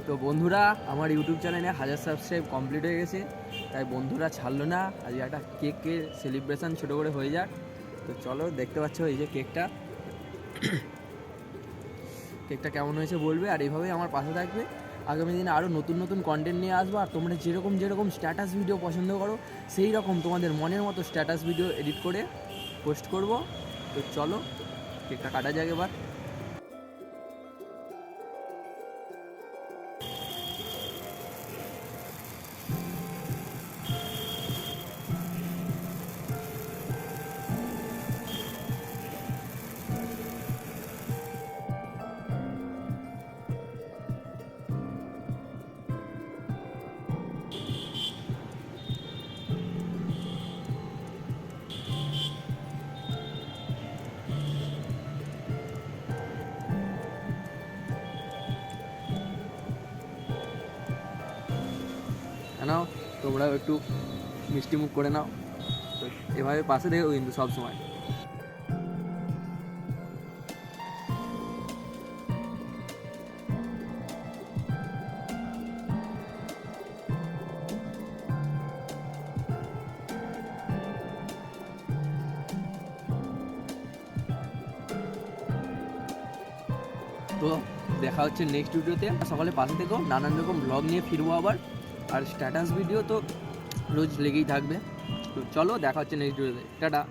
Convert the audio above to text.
তো বন্ধুরা, আমার ইউটিউব চ্যানেলে 1000 সাবস্ক্রাইব কমপ্লিট হয়ে গেছে, তাই বন্ধুরা ছাড়লো না। আজকে একটা কেকের সেলিব্রেশন ছোটো করে হয়ে যাক। তো চলো, দেখতে পাচ্ছ এই যে কেকটা কেমন হয়েছে বলবে, আর এইভাবেই আমার পাশে থাকবে। আগামী দিনে আরও নতুন নতুন কন্টেন্ট নিয়ে আসবো, আর তোমরা যেরকম স্ট্যাটাস ভিডিও পছন্দ করো সেই রকম তোমাদের মনের মতো স্ট্যাটাস ভিডিও এডিট করে পোস্ট করব। তো চলো, কেকটা কাটা যাক এবার। নাও, তোমরাও একটু মিষ্টি মুখ করে নাও। তো এভাবে পাশে দেখো কিন্তু সব সময়। তো দেখা হচ্ছে নেক্সট ভিডিওতে। সকালে পাশে থেকো, নানান রকম ব্লগ নিয়ে ফিরবো আবার। আর স্ট্যাটাস ভিডিও তো রোজ লেগেই থাকবে। তো চলো, দেখা হচ্ছে নেক্সট ভিডিওতে। টাটা।